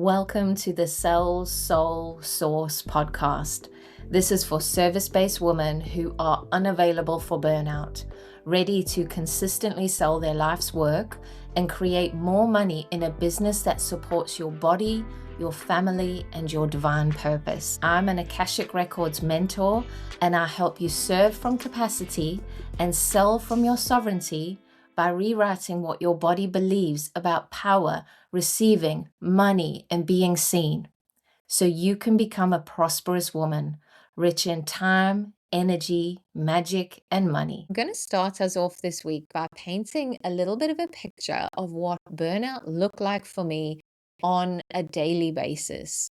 Welcome to the Cell Soul Source podcast. This is for service-based women who are unavailable for burnout, ready to consistently sell their life's work and create more money in a business that supports your body, your family, and your divine purpose. I'm an Akashic Records mentor, and I help you serve from capacity and sell from your sovereignty by rewriting what your body believes about power, receiving, money, and being seen, so you can become a prosperous woman, rich in time, energy, magic, and money. I'm going to start us off this week by painting a little bit of a picture of what burnout looked like for me on a daily basis.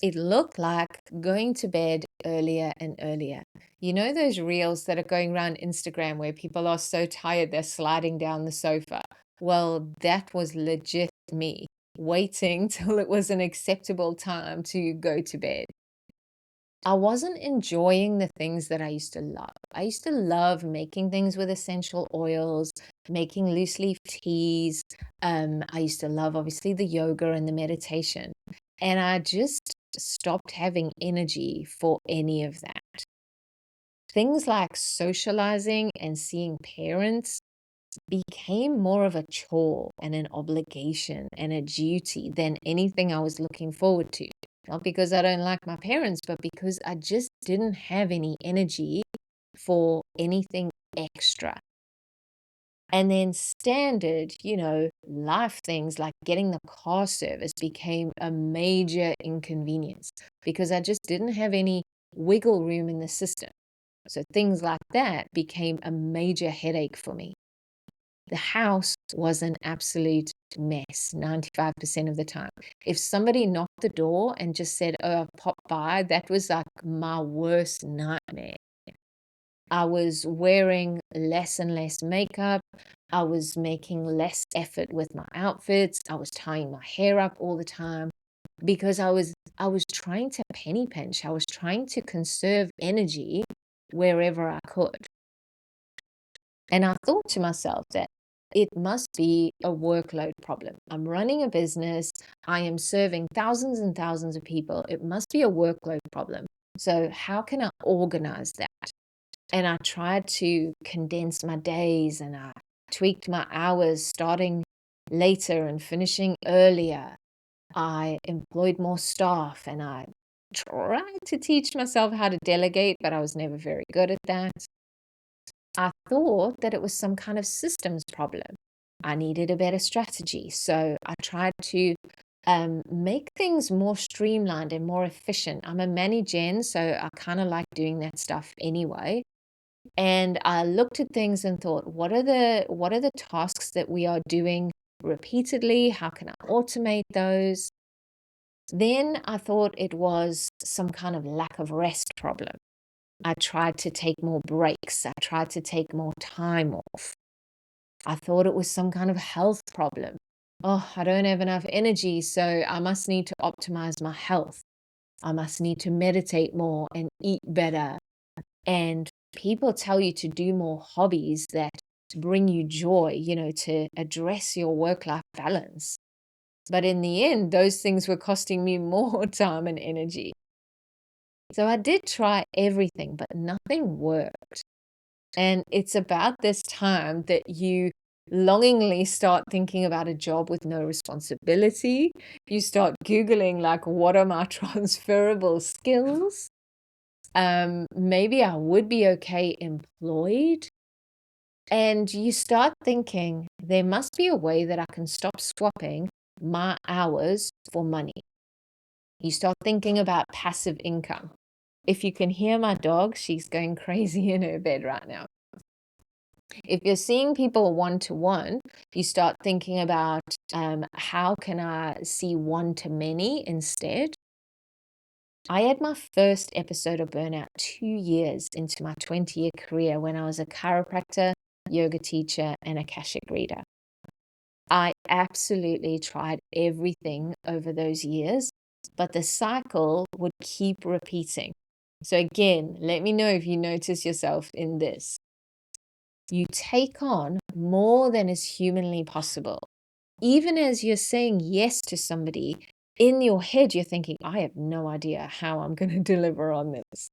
It looked like going to bed earlier and earlier. You know those reels that are going around Instagram where people are so tired they're sliding down the sofa? Well, that was legit me, waiting till it was an acceptable time to go to bed. I wasn't enjoying the things that I used to love. I used to love making things with essential oils, making loose leaf teas. I used to love, obviously, the yoga and the meditation. And I just stopped having energy for any of that. Things like socializing and seeing parents became more of a chore and an obligation and a duty than anything I was looking forward to. Not because I don't like my parents, but because I just didn't have any energy for anything extra. And then standard, life things like getting the car service became a major inconvenience because I just didn't have any wiggle room in the system. So things like that became a major headache for me. The house was an absolute mess 95% of the time. If somebody knocked the door and just said, "Oh, I've popped by," that was like my worst nightmare. I was wearing less and less makeup. I was making less effort with my outfits. I was tying my hair up all the time because I was trying to penny pinch. I was trying to conserve energy wherever I could. And I thought to myself that it must be a workload problem. I'm running a business. I am serving thousands and thousands of people. It must be a workload problem. So how can I organize that? And I tried to condense my days and I tweaked my hours, starting later and finishing earlier. I employed more staff and I tried to teach myself how to delegate, but I was never very good at that. I thought that it was some kind of systems problem. I needed a better strategy. So I tried to make things more streamlined and more efficient. I'm a Manny-Gen, so I kind of like doing that stuff anyway. And I looked at things and thought, what are the tasks that we are doing repeatedly? How can I automate those? Then I thought it was some kind of lack of rest problem. I tried to take more breaks. I tried to take more time off. I thought it was some kind of health problem. Oh, I don't have enough energy, so I must need to optimize my health. I must need to meditate more and eat better. And people tell you to do more hobbies that bring you joy, to address your work-life balance. But in the end, those things were costing me more time and energy. So I did try everything, but nothing worked. And it's about this time that you longingly start thinking about a job with no responsibility. You start Googling, like, what are my transferable skills? Maybe I would be okay employed. And you start thinking, there must be a way that I can stop swapping my hours for money. You start thinking about passive income. If you can hear my dog, she's going crazy in her bed right now. If you're seeing people one-to-one, you start thinking about how can I see one-to-many instead? I had my first episode of burnout 2 years into my 20-year career when I was a chiropractor, yoga teacher, and Akashic reader. I absolutely tried everything over those years, but the cycle would keep repeating. So again, let me know if you notice yourself in this. You take on more than is humanly possible. Even as you're saying yes to somebody, in your head, you're thinking, I have no idea how I'm going to deliver on this.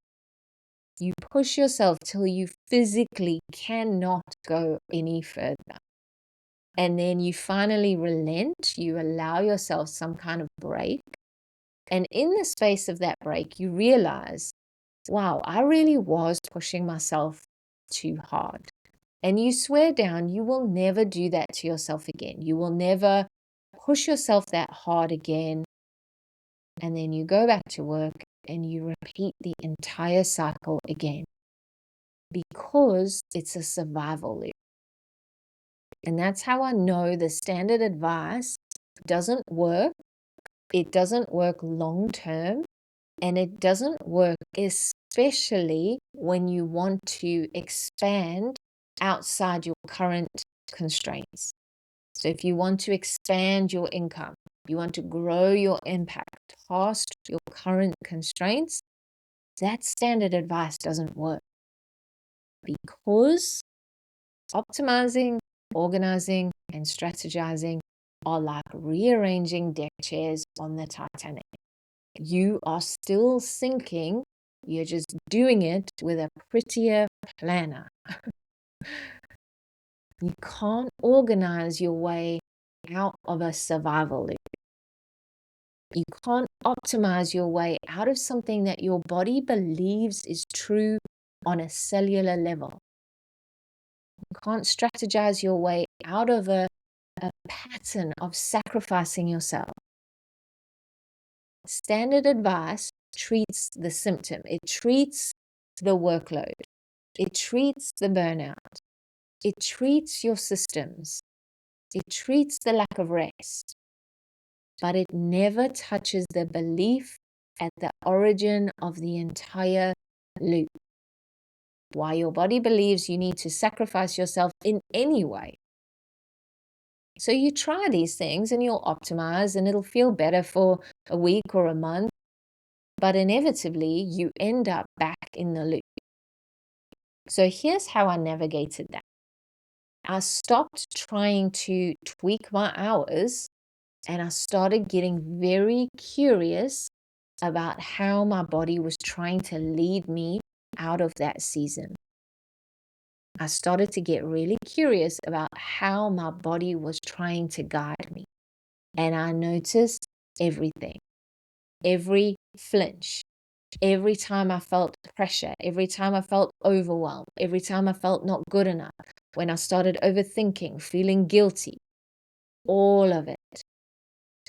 You push yourself till you physically cannot go any further. And then you finally relent, you allow yourself some kind of break. And in the space of that break, you realize, wow, I really was pushing myself too hard. And you swear down, you will never do that to yourself again. You will never push yourself that hard again. And then you go back to work and you repeat the entire cycle again because it's a survival loop. And that's how I know the standard advice doesn't work. It doesn't work long term, and it doesn't work especially when you want to expand outside your current constraints. So if you want to expand your income, you want to grow your impact past your current constraints, that standard advice doesn't work because optimizing, organizing, and strategizing are like rearranging deck chairs on the Titanic. You are still sinking, you're just doing it with a prettier planner. You can't organize your way out of a survival loop. You can't optimize your way out of something that your body believes is true on a cellular level. You can't strategize your way out of a pattern of sacrificing yourself. Standard advice treats the symptom. It treats the workload. It treats the burnout. It treats your systems. It treats the lack of rest. But it never touches the belief at the origin of the entire loop. Why your body believes you need to sacrifice yourself in any way. So you try these things and you'll optimize and it'll feel better for a week or a month, but inevitably you end up back in the loop. So here's how I navigated that. I stopped trying to tweak my hours and I started getting very curious about how my body was trying to lead me out of that season. I started to get really curious about how my body was trying to guide me. And I noticed everything, every flinch, every time I felt pressure, every time I felt overwhelmed, every time I felt not good enough, when I started overthinking, feeling guilty, all of it.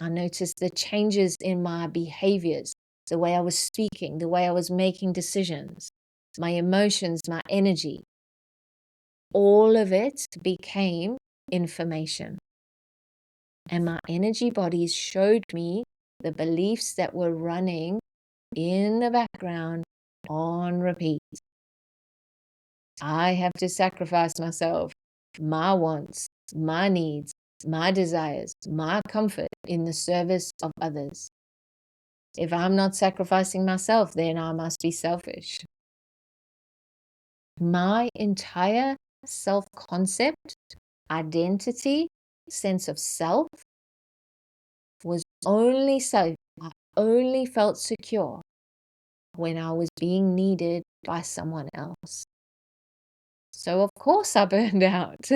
I noticed the changes in my behaviors, the way I was speaking, the way I was making decisions, my emotions, my energy. All of it became information. And my energy bodies showed me the beliefs that were running in the background on repeat. I have to sacrifice myself, my wants, my needs, my desires, my comfort in the service of others. If I'm not sacrificing myself, then I must be selfish. My entire self-concept, identity, sense of self was only safe. I only felt secure when I was being needed by someone else. So of course I burned out.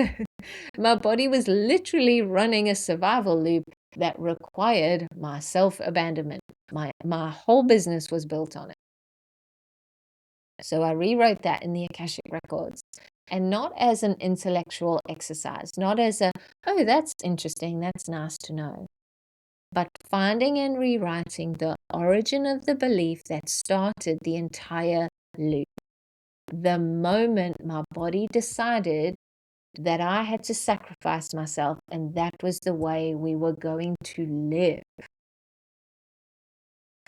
My body was literally running a survival loop that required my self-abandonment. My whole business was built on it. So I rewrote that in the Akashic Records. And not as an intellectual exercise, not as oh, that's interesting, that's nice to know. But finding and rewriting the origin of the belief that started the entire loop. The moment my body decided that I had to sacrifice myself and that was the way we were going to live.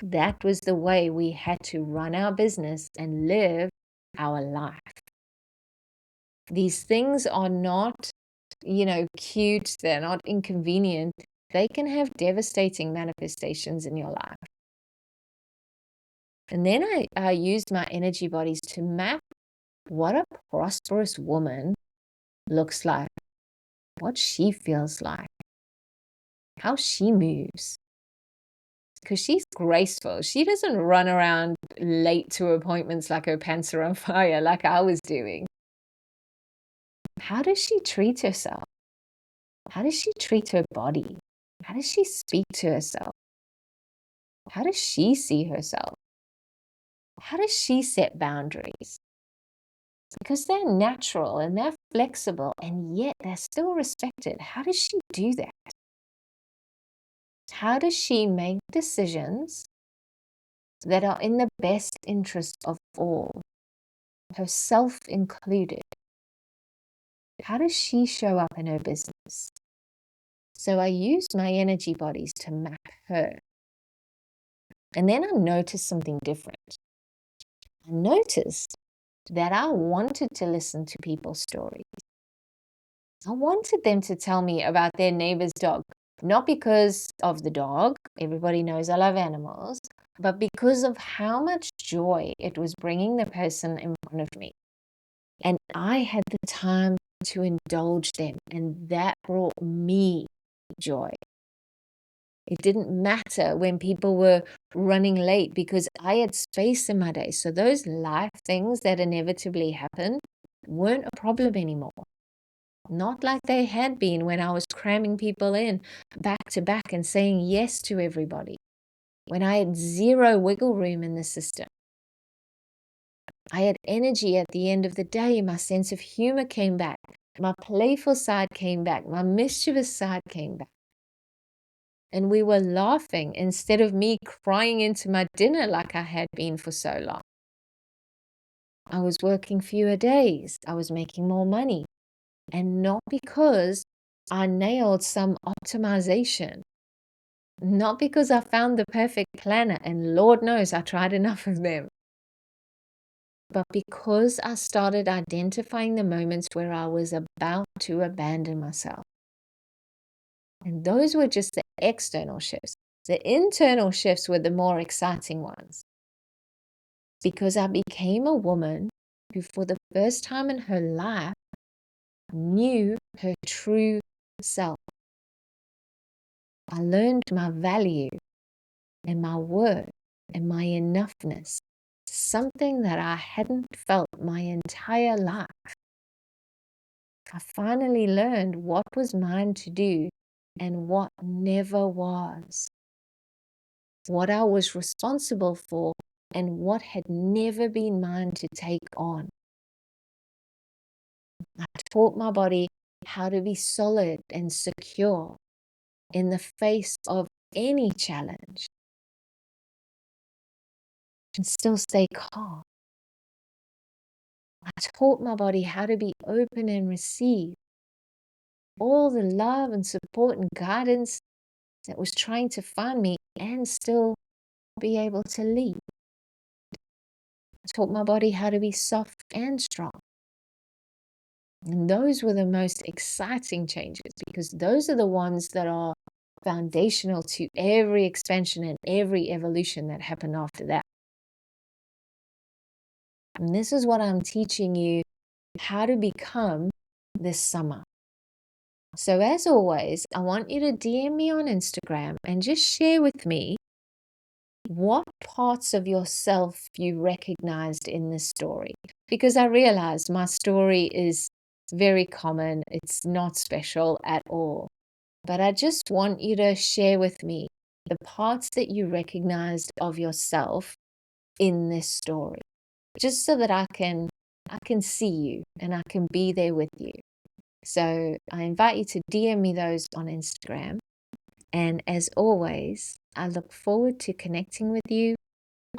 That was the way we had to run our business and live our life. These things are not, cute. They're not inconvenient. They can have devastating manifestations in your life. And then I used my energy bodies to map what a prosperous woman looks like, what she feels like, how she moves. because she's graceful. She doesn't run around late to appointments like her pants are on fire, like I was doing. How does she treat herself? How does she treat her body? How does she speak to herself? How does she see herself? How does she set boundaries? Because they're natural and they're flexible, and yet they're still respected. How does she do that? How does she make decisions that are in the best interest of all, herself included? How does she show up in her business? So I used my energy bodies to map her. And then I noticed something different. I noticed that I wanted to listen to people's stories. I wanted them to tell me about their neighbor's dog, not because of the dog, everybody knows I love animals, but because of how much joy it was bringing the person in front of me. And I had the time to indulge them, and that brought me joy. It didn't matter when people were running late because I had space in my day. So those life things that inevitably happen weren't a problem anymore. Not like they had been when I was cramming people in back to back and saying yes to everybody, when I had zero wiggle room in the system. I had energy at the end of the day. My sense of humor came back. My playful side came back. My mischievous side came back. And we were laughing instead of me crying into my dinner like I had been for so long. I was working fewer days. I was making more money. And not because I nailed some optimization. Not because I found the perfect planner, and Lord knows I tried enough of them. But because I started identifying the moments where I was about to abandon myself. And those were just the external shifts. The internal shifts were the more exciting ones. Because I became a woman who, for the first time in her life, knew her true self. I learned my value and my worth and my enoughness, something that I hadn't felt my entire life. I finally learned what was mine to do and what never was. What I was responsible for and what had never been mine to take on. I taught my body how to be solid and secure in the face of any challenge and still stay calm. I taught my body how to be open and receive all the love and support and guidance that was trying to find me and still be able to lead. I taught my body how to be soft and strong. And those were the most exciting changes because those are the ones that are foundational to every expansion and every evolution that happened after that. And this is what I'm teaching you how to become this summer. So as always, I want you to DM me on Instagram and just share with me what parts of yourself you recognized in this story. Because I realized my story is very common. It's not special at all. But I just want you to share with me the parts that you recognized of yourself in this story. Just so that I can see you and I can be there with you. So I invite you to DM me those on Instagram. And as always, I look forward to connecting with you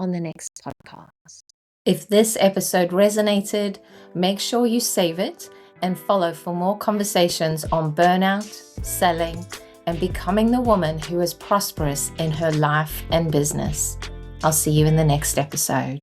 on the next podcast. If this episode resonated, make sure you save it and follow for more conversations on burnout, selling, and becoming the woman who is prosperous in her life and business. I'll see you in the next episode.